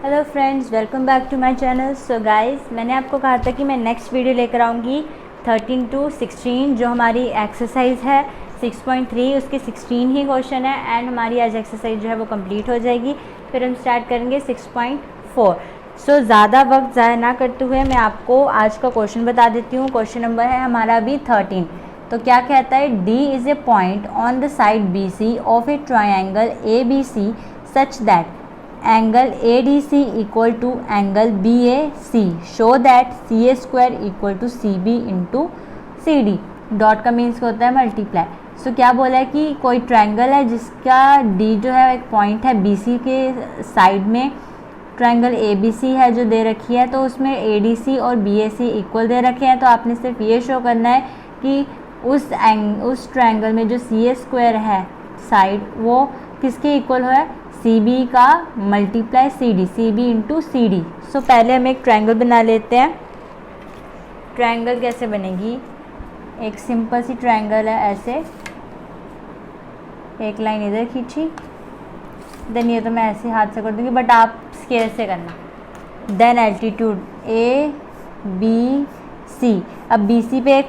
Hello friends, welcome back to my channel. So guys, मैंने आपको कहा था कि मैं नेक्स्ट वीडियो लेकर आऊँगी 13 to 16 जो हमारी एक्सरसाइज है 6.3 उसके 16 ही क्वेश्चन है एंड हमारी आज एक्सरसाइज जो है वो कंप्लीट हो जाएगी। फिर हम स्टार्ट करेंगे 6.4। सो ज़्यादा वक्त ज़ाया ना करते हुए मैं आपको आज का क्वेश्चन बता देती हूँ। क्वेश्चन नंबर है हमारा अभी 13। तो क्या कहता है, D is a point on the side BC of A triangle ABC such that angle ADC equal to angle BAC show that CA square equal to CB into CD। Dot का means क्या होता है, multiply. सो क्या बोला है कि कोई triangle है जिसका D जो है एक पॉइंट है BC के साइड में, ट्रायंगल ABC है जो दे रखी है, तो उसमें ADC और BAC इक्वल दे रखे हैं। तो आपने सिर्फ ये शो करना है कि उस ट्रायंगल में जो CA स्क्वायर है साइड वो किसके इक्वल है, CB का multiply CD, CB into CD। सो पहले हम एक ट्रायंगल बना लेते हैं। ट्रायंगल कैसे बनेगी, एक सिंपल सी ट्रायंगल है, ऐसे एक लाइन इधर खींची, देन ये तो मैं ऐसे हाथ से कर दूँगी बट आप स्केल से करना। Then altitude ABC। अब BC पे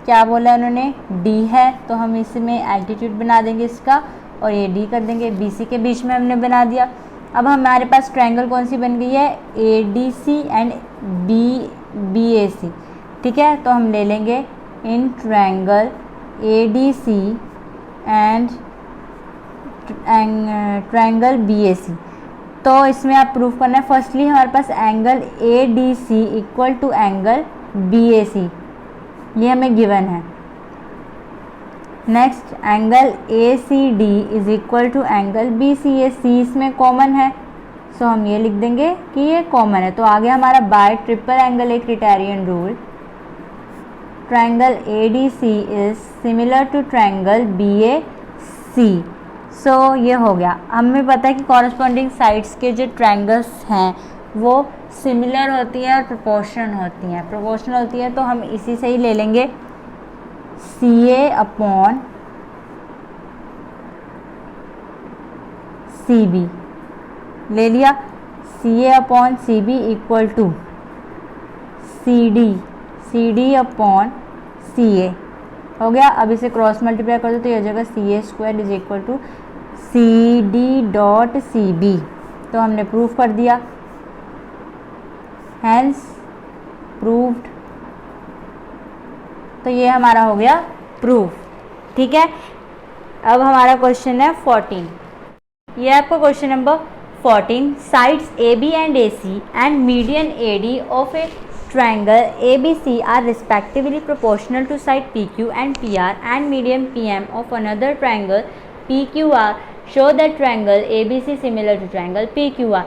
क्या बोला उन्होंने, D है, तो हम इसमें एल्टीट्यूड बना देंगे इसका और ये D कर देंगे। BC के बीच में हमने बना दिया। अब हमारे पास ट्रायंगल कौन सी बन गई है, ADC एंड BAC। ठीक है, तो हम ले लेंगे इन triangle ADC and triangle BAC। तो इसमें आप प्रूफ करना है, फर्स्टली हमारे पास angle ADC equal to angle BAC, ये हमें गिवन है। Next angle ACD is equal to angle BC, ये C इसमें कॉमन है, सो हम ये लिख देंगे कि ये कॉमन है। तो आगे हमारा by triple angle A criterion rule, triangle ADC is similar to triangle BAC। So ये हो गया। हमें पता है कि कॉरस्पॉन्डिंग साइड्स के जो ट्रायंगल्स हैं वो सिमिलर होती हैं और प्रोपोर्शनल होती हैं, तो हम इसी से ही ले लेंगे CA अपॉन CB ले लिया। CA upon CB equal to CD upon CA हो गया। अब इसे क्रॉस मल्टीप्लाई कर दो तो ये हो जाएगा CA square is equal to CD dot CB। तो हमने प्रूफ कर दिया, हैंस प्रूव्ड। तो ये हमारा हो गया प्रूफ। ठीक है, अब हमारा क्वेश्चन है 14। ये आपका question number 14। Sides AB and AC and median AD of a triangle ABC are respectively proportional to side PQ and PR and median PM of another triangle PQR show that triangle ABC similar to triangle PQR।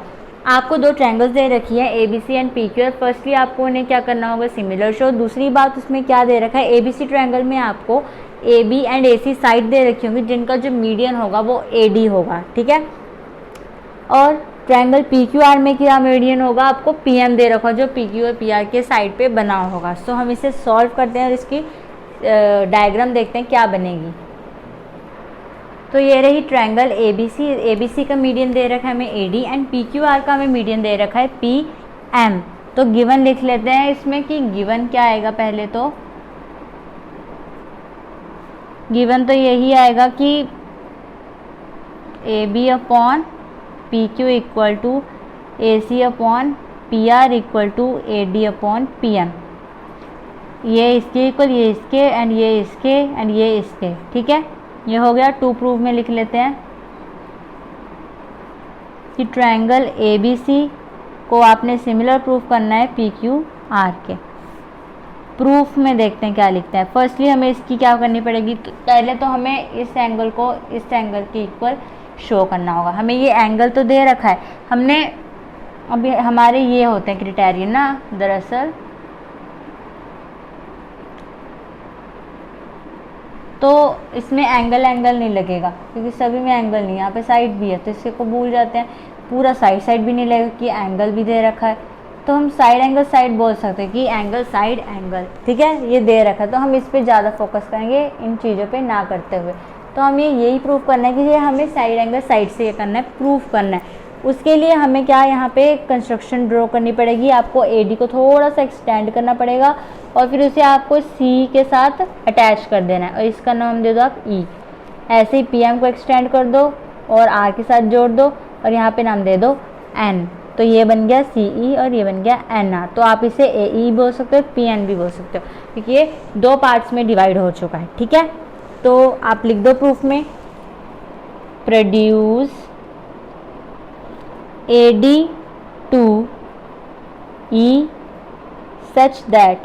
आपको दो triangles दे रखी है ABC and PQ। Firstly आपको उन्हें क्या करना होगा, सिमिलर शो। दूसरी बात, उसमें क्या दे रखा है, ABC ट्रायंगल में आपको AB एंड AC साइड दे रखी होंगी जिनका जो मीडियन होगा वो AD होगा। ठीक है, और ट्रायंगल PQR में क्या मीडियन होगा, आपको PM दे रखा जो PQ और PR के साइड पे बना होगा। सो हम इसे सॉल्व करते हैं और इसकी डायग्राम देखते हैं क्या बनेगी। तो ये रही ट्रायंगल ABC का मीडियन दे रखा है हमें AD एंड PQR का हमें मीडियन दे रखा है PM। तो गिवन लिख लेते हैं इसमें कि गिवन क्या आएगा। पहले तो गिवन तो यही आएगा कि AB upon PQ equal to AC upon PR equal to AD upon PM। ये इसके इक्वल, ये इसके एंड ये इसके एंड ये इसके। ठीक है, ये हो गया। टू प्रूफ में लिख लेते हैं कि ट्रायंगल ABC को आपने सिमिलर प्रूफ करना है PQR के। प्रूफ में देखते हैं क्या लिखते हैं। फर्स्टली हमें इसकी क्या करनी पड़ेगी, पहले तो हमें इस एंगल को इस एंगल के इक्वल शो करना होगा। हमें ये एंगल तो दे रखा है, हमने अभी हमारे ये होते हैं क्राइटेरियन ना, दरअसल तो इसमें एंगल नहीं लगेगा क्योंकि सभी में एंगल नहीं है। यहाँ पे साइड भी है तो इससे को भूल जाते हैं, पूरा साइड भी नहीं लगेगा कि एंगल भी दे रखा है। तो हम साइड एंगल साइड बोल सकते हैं कि एंगल साइड एंगल। ठीक है, ये दे रखा है तो हम इस पे ज़्यादा फोकस करेंगे इन चीज़ों पे ना करते हुए। तो हमें यही प्रूफ करना है कि ये हमें साइड एंगल साइड से ये करना है, प्रूफ करना है। उसके लिए हमें क्या यहाँ पे कंस्ट्रक्शन ड्रॉ करनी पड़ेगी, आपको AD को थोड़ा सा एक्सटेंड करना पड़ेगा और फिर उसे आपको C के साथ अटैच कर देना है और इसका नाम दे दो आप E। ऐसे ही PM को एक्सटेंड कर दो और R के साथ जोड़ दो और यहाँ पे नाम दे दो N, तो ये बन गया CE और ये बन गया NR। तो आप इसे AE बोल सकते हो, PN भी बोल सकते हो, क्योंकि ये 2 पार्ट्स में डिवाइड हो चुका है। ठीक है, तो आप लिख दो प्रूफ में, produce AD to E such that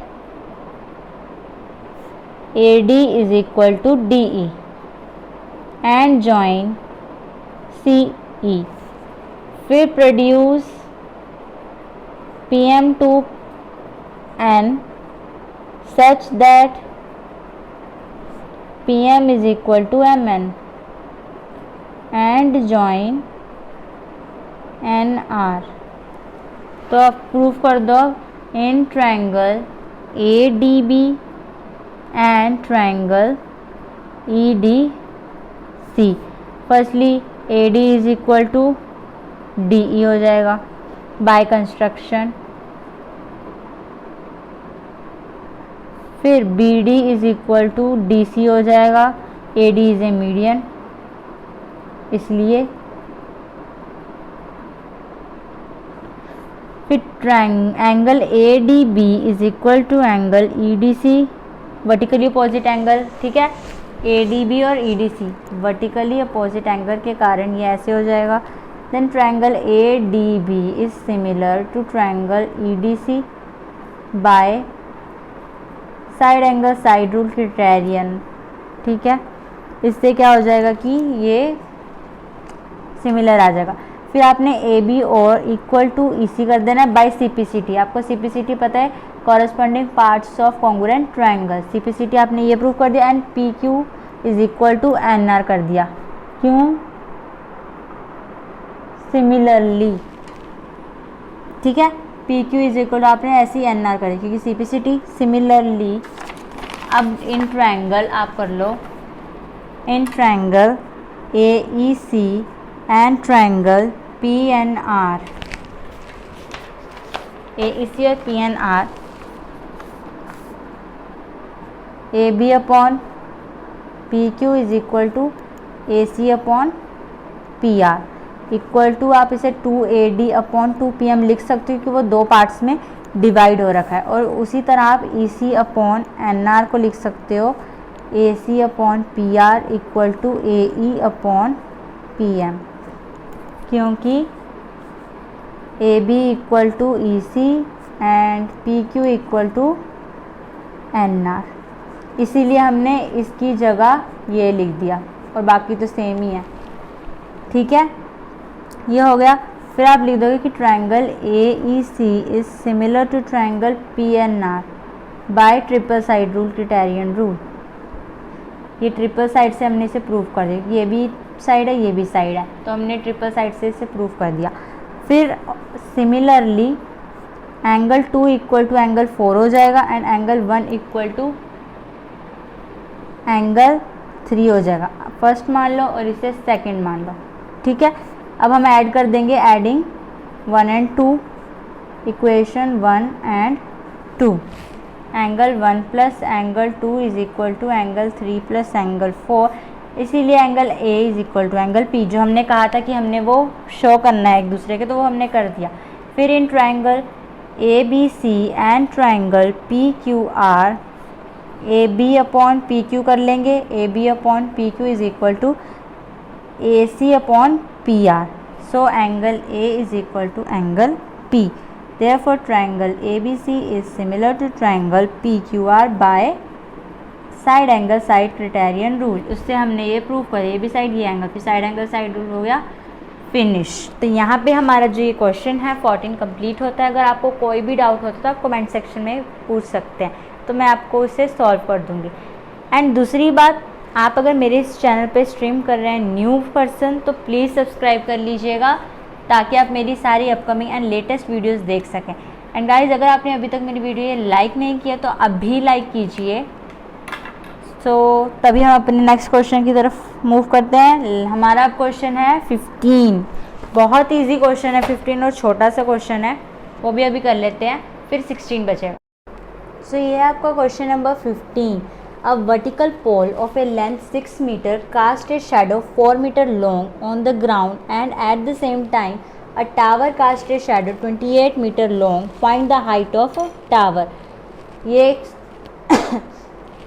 AD is equal to DE and join CE। फिर produce PM to N such that PM is equal to MN and join NR। तो आप प्रूफ कर दो in triangle ADB and triangle EDC। Firstly AD is equal to DE हो जाएगा by construction, फिर BD is equal to DC हो जाएगा, AD is a median इसलिए, फिर angle ADB is equal to angle EDC, vertically opposite angle. ठीक है, ADB और EDC वर्टिकली अपोजिट एंगल के कारण ये ऐसे हो जाएगा। Then triangle ADB is similar to triangle EDC by side angle side rule criterion. ठीक है, इससे क्या हो जाएगा कि ये सिमिलर आ जाएगा। फिर आपने AB और इक्वल टू EC कर देना बाय CPCT। आपको CPCT पता है, corresponding parts of congruent triangle. CPCT आपने ये प्रूव कर दिया and PQ is equal to NR कर दिया। क्यों? सिमिलरली। ठीक है, PQ इज इक्वल टू आपने ऐसे ही NR करी क्योंकि CPCT सिमिलरली। अब इन ट्रायंगल आप कर लो, इन triangle AEC and triangle PNR, AEC और PNR, AB upon PQ is equal to AC upon PR equal to आप इसे 2AD अपॉन 2PM लिख सकते हो क्योंकि वो 2 पार्ट्स में डिवाइड हो रखा है। और उसी तरह आप EC अपॉन NR को लिख सकते हो AC upon PR equal to AE upon PM, क्योंकि AB equal to EC and PQ equal to NR, इसीलिए हमने इसकी जगह ये लिख दिया और बाकी तो सेम ही है। ठीक है, ये हो गया। फिर आप लिख दोगे कि triangle AEC is similar to triangle PNR by triple side rule criterion rule. ये ट्रिपल साइड से हमने इसे प्रूव कर दिया, ये भी साइड है ये भी साइड है, तो हमने ट्रिपल साइड से इसे प्रूव कर दिया। फिर similarly angle 2 equal to angle 4 हो जाएगा and angle 1 equal to angle 3 हो जाएगा। फर्स्ट मान लो और इसे सेकंड मान लो। ठीक है, अब हम ऐड कर देंगे, adding 1 and 2, equation 1 and 2, angle 1 plus angle 2 is equal to angle 3 plus angle 4, इसीलिए angle A is equal to angle P, जो हमने कहा था कि हमने वो शो करना है एक दूसरे के, तो वो हमने कर दिया। फिर in triangle ABC and triangle PQR AB upon PQ कर लेंगे, AB upon PQ is equal to AC upon PR, so angle A is equal to angle P। Therefore triangle ABC is similar to triangle PQR by side angle side criterion rule. उससे हमने ये prove कर, ये भी side ये angle, फिर side angle side rule हो गया, फिनिश। तो यहाँ पे हमारा जो ये क्वेश्चन है 14 कंप्लीट होता है। अगर आपको कोई भी डाउट होता है तो आप कमेंट सेक्शन में पूछ सकते हैं, तो मैं आपको इसे सॉल्व कर दूँगी। एंड दूसरी बात, आप अगर मेरे इस चैनल पे स्ट्रीम कर रहे हैं न्यू पर्सन, तो प्लीज़ सब्सक्राइब कर लीजिएगा ताकि आप मेरी सारी अपकमिंग एंड लेटेस्ट वीडियोस देख सकें। एंड गाइस, अगर आपने अभी तक मेरी वीडियो ये लाइक नहीं किया तो अभी लाइक कीजिए। सो तभी हम अपने नेक्स्ट क्वेश्चन की तरफ मूव करते हैं। हमारा क्वेश्चन है 15। बहुत इजी क्वेश्चन है 15 और छोटा सा क्वेश्चन है, वो भी अभी कर लेते हैं, फिर 16 बचेगा। सो ये है आपका question number 15। A vertical pole of a length 6 metre cast a shadow 4 metre long on the ground and at the same time a tower cast a shadow 28 metre long, find the height of tower. ये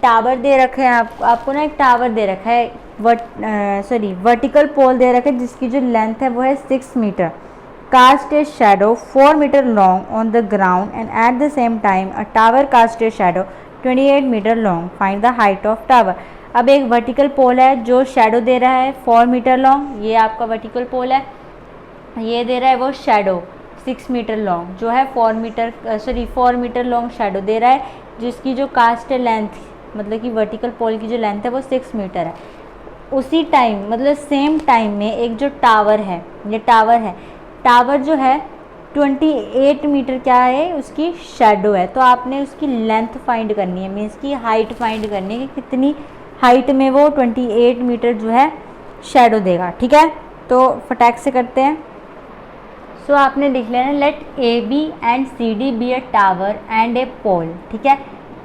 tower दे रखे हैं आपको ना, एक tower दे रखा है, vertical पोल दे रखा है जिसकी जो लेंथ है वो है 6 metre. Cast a shadow 4 metre long on the ground and at the same time a tower cast a shadow 28 metre long, find the height of tower. अब एक वर्टिकल पोल है जो शैडो दे रहा है 4 मीटर लॉन्ग, ये आपका वर्टिकल पोल है, ये दे रहा है वो शैडो 6 मीटर लॉन्ग जो है 4 मीटर लॉन्ग शैडो दे रहा है, जिसकी जो कास्ट लेंथ मतलब कि वर्टिकल पोल की जो लेंथ है वो 6 मीटर है। उसी टाइम मतलब सेम टाइम में एक जो टावर है, ये टावर है, टावर जो है 28 मीटर क्या है उसकी शैडो है, तो आपने उसकी लेंथ फाइंड करनी है, मीन्स की हाइट फाइंड करनी है कि कितनी हाइट में वो 28 मीटर जो है शैडो देगा। ठीक है, तो फटाक से करते हैं। सो आपने लिख लेना let A B and C D be a tower and a pole. ठीक है,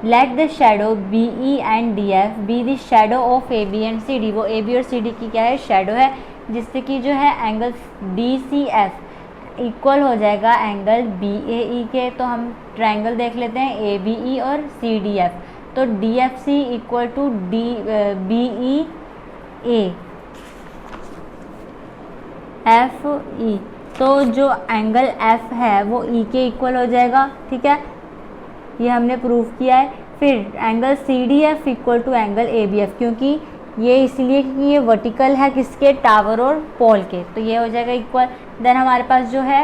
let the shadow B E and D F be the shadow of A B and C D. वो ए बी और C D की क्या है, shadow है, जिससे कि जो है angle D C F equal हो जाएगा एंगल बी ए ई के। तो हम ट्रायंगल देख लेते हैं ए बी ई और सी डी एफ, तो D F C equal to D B E A F E, तो जो एंगल एफ है वो ई के इक्वल हो जाएगा। ठीक है, ये हमने प्रूव किया है। फिर angle C D F equal to angle A B F, क्योंकि ये इसलिए क्योंकि ये वर्टिकल है किसके, टावर और पोल के, तो ये हो जाएगा इक्वल। देन हमारे पास जो है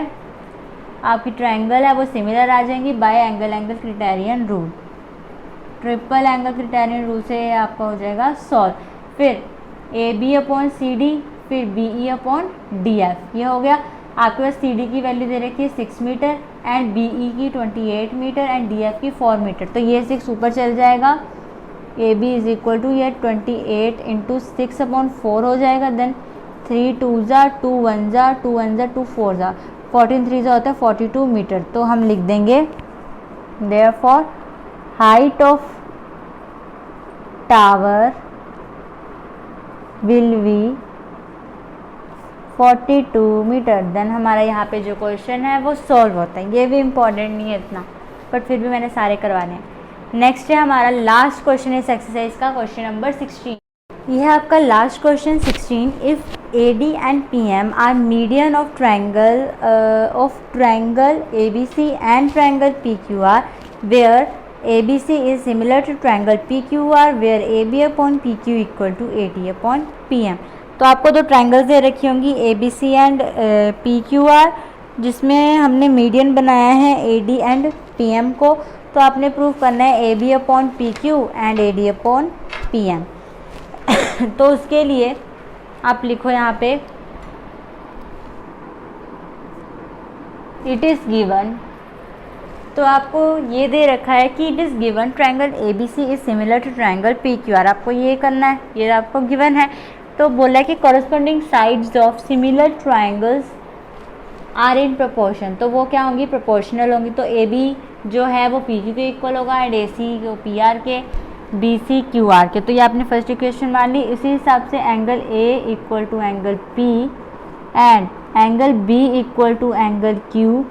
आपकी ट्रायंगल है वो सिमिलर आ जाएंगी by angle criterion rule, triple angle criterion rule से आपका हो जाएगा सॉल्व। फिर A B upon C D, फिर B E upon D F, ये हो गया। आपके पास सी डी की वैल्यू दे रखी है 6 मीटर एंड बी ई की 28 मीटर एंड डी एफ की 4 मीटर, तो ये 6 ऊपर चल जाएगा। A B is equal to ये 28 इंटू 6 अपॉन 4 हो जाएगा। देन 3 2 ज़ा 2 1 ज़ा 2 1 ज़ा 2 4 ज़ा 14 3 ज़ा होता है 42 मीटर। तो हम लिख देंगे therefore height of tower will be 42 metre. Then हमारा यहाँ पे जो क्वेश्चन है वो सॉल्व होता है। ये भी इम्पॉर्टेंट नहीं है इतना, बट फिर भी मैंने सारे करवाने हैं। नेक्स्ट है हमारा लास्ट क्वेश्चन इस एक्सरसाइज का, क्वेश्चन नंबर 16। यह है आपका last question 16। If A D and P M are median of triangle A B C and triangle P Q R where A B C is similar to triangle P Q R where A B upon P Q equal to A D upon P M. तो आपको दो triangles दे रखी होंगी A B C and P Q R, जिसमें हमने median बनाया है A D and P M को। तो आपने प्रूव करना है A B upon P Q and A D upon P M. तो उसके लिए आप लिखो यहाँ पे इट इज़ गिवन, तो आपको ये दे रखा है कि it is given triangle A B C is similar to triangle P Q R. आपको ये करना है, ये आपको गिवन है। तो बोला है कि corresponding sides of similar triangles are in proportion, तो वो क्या होंगी, प्रोपोर्शनल होंगी। तो ए बी जो है वो पी क्यू के इक्वल होगा एंड ए सी को पी आर के, बी सी क्यू आर के। तो ये आपने फर्स्ट इक्वेशन मान ली। इसी हिसाब से angle A equal to angle P and angle B equal to angle Q,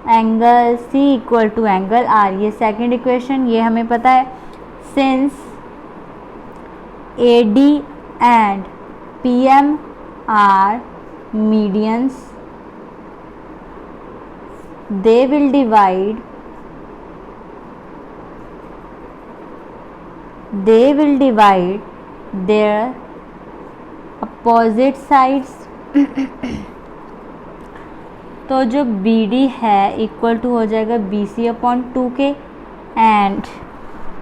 angle C equal to angle R, ये सेकेंड इक्वेशन, ये हमें पता है। Since A D and P M are medians they will divide their opposite sides। तो जो B D है equal to हो जाएगा बी सी अपॉन 2 के एंड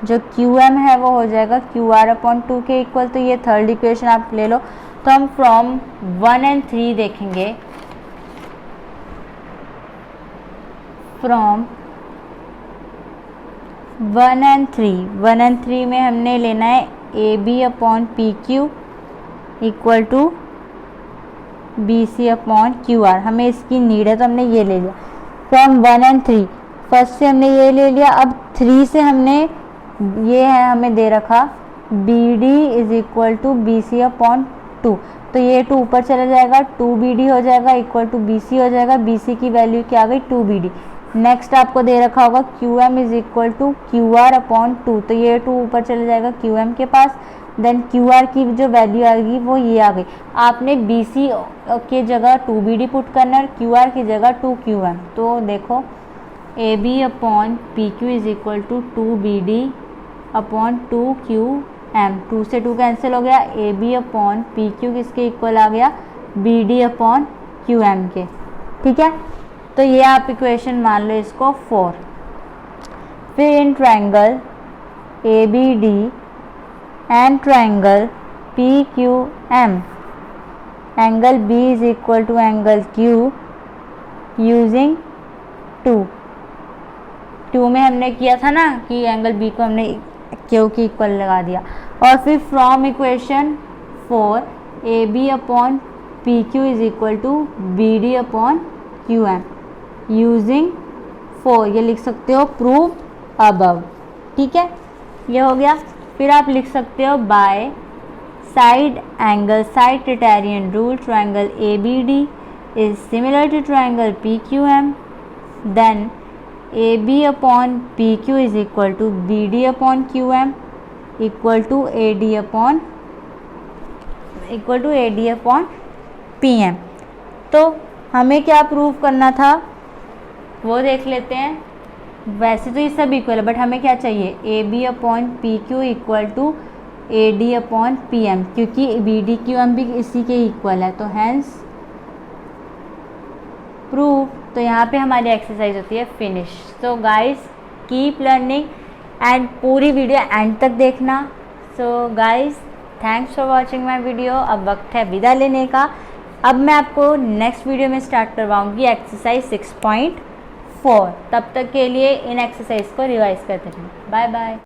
जो क्यू एम है वो हो जाएगा क्यू आर अपॉन 2 के इक्वल। तो ये थर्ड इक्वेशन आप ले लो। तो हम फ्रॉम 1 and 3 देखेंगे। फ्रॉम 1 and 3 में हमने लेना है A B upon P Q equal to BC upon QR, हमें इसकी नीड है तो हमने ये ले लिया। फ्रॉम 1 and 3, फर्स्ट से हमने ये ले लिया। अब 3 से हमने ये है हमें दे रखा BD is equal to BC upon 2, तो ये 2 ऊपर चला जाएगा, 2BD हो जाएगा इक्वल टू BC हो जाएगा। BC की वैल्यू क्या आ गई 2BD। नेक्स्ट आपको दे रखा होगा QM is equal to QR upon 2, तो ये 2 ऊपर चले जाएगा QM के पास। देन QR की जो वैल्यू आएगी वो ये आ गई। आपने BC के जगह 2BD पुट करना है और QR की जगह 2QM, तो देखो AB upon PQ is equal to 2BD upon 2QM, 2 से 2 कैंसिल हो गया। AB अपॉन PQ किसके इक्वल आ गया BD अपॉन QM के, ठीक है। तो ये आप इक्वेशन मान लो इसको 4। फिर in triangle ABD and triangle PQM, angle B is equal to angle Q using 2 में हमने किया था ना कि एंगल B को हमने Q की इक्वल लगा दिया। और फिर from equation 4 AB upon PQ is equal to BD upon QM using 4, ये लिख सकते हो प्रूव अबव, ठीक है, ये हो गया। फिर आप लिख सकते हो by side angle side criterion rule triangle ABD is similar to triangle PQM, then AB upon PQ is equal to BD upon QM equal to AD upon PM। तो हमें क्या प्रूव करना था वो देख लेते हैं। वैसे तो ये सब इक्वल है बट हमें क्या चाहिए AB upon PQ equal to AD upon PM, क्योंकि BD QM भी इसी के इक्वल है, तो हैंस प्रूव। तो यहाँ पे हमारी एक्सरसाइज होती है finish. So guys keep learning and पूरी वीडियो एंड तक देखना। So guys thanks for watching my video. अब वक्त है विदा लेने का। अब मैं आपको नेक्स्ट वीडियो में स्टार्ट करवाऊँगी एक्सरसाइज 6.4। तब तक के लिए इन एक्सरसाइज को रिवाइज करते रहें। Bye bye.